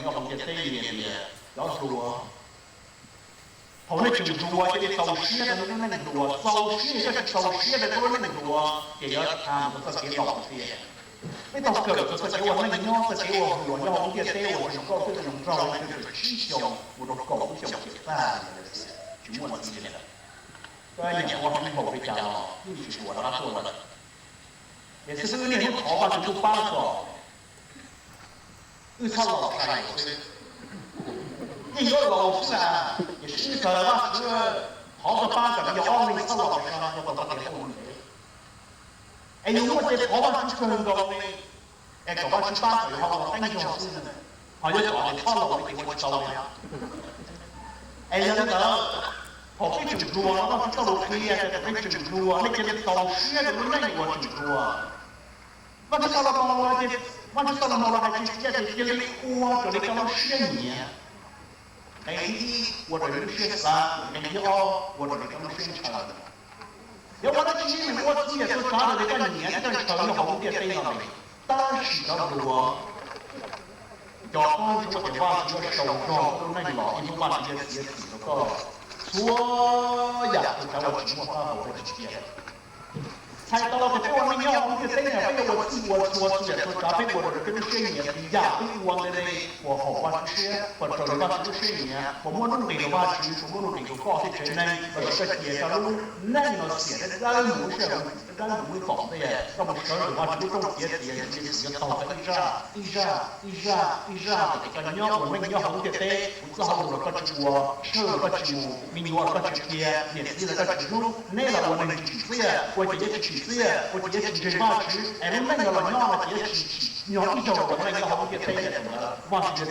要红的这一点点，要说，后来就说这个造血的那个多，造血的造血的多那个多，也要看我这些老些。ไม่ต้องเกิดก็จะเกี่ยวกับน้องจะเกี่ยวกับหัวน้องเกี่ยวกับหัวน้องก็คือน้องเรา就是气象，我都搞不晓得啥的是，就没自己了。所以呢，我很后悔讲了，又去说他说了，也是这个年头考法就八个，又唱老山有些，你有老师啊，也是个那是好个八个，要二位唱老山要到他的后面。哎，有我这考法是很高的。哎，搞完18岁后，我等小时呢，好像搞的超了，我给我招呀。哎，那个，好被整住啊，那是到了黑呀，被整住啊，那个导师的那个我整住啊。我这上了毛了，我这上了毛了，还是现在这里哇，这里刚刚10年。哎，我这里13，哎2，我这里刚刚13了。要我这基本我自己都查了这个年，但是成了好点这样的。当时的我，要帮助我的话，这个手上都那个老一把这些鞋子个，所呀，就在我寂寞上我的体验。才到了这我们要我们这呢，被我自我说是说啥被我这跟谁也不一样，被我的嘞，我好话吃，我这里话吃谁呢？我摸弄这个话吃，我摸弄这个告诉谁呢？我这个街上路那个写的咱不是咱不会搞的耶，那么这里话就种鞋这个草的一下，这个鸟我们鸟红的嘞，我只好我个植物，吃个植物，明我个植物，也是那个植物，那个我们植物呀，我这些植物。我直接去这嘛吃，哎，那个老娘我直接去，你要一叫我那个好，我给推荐什么，忘记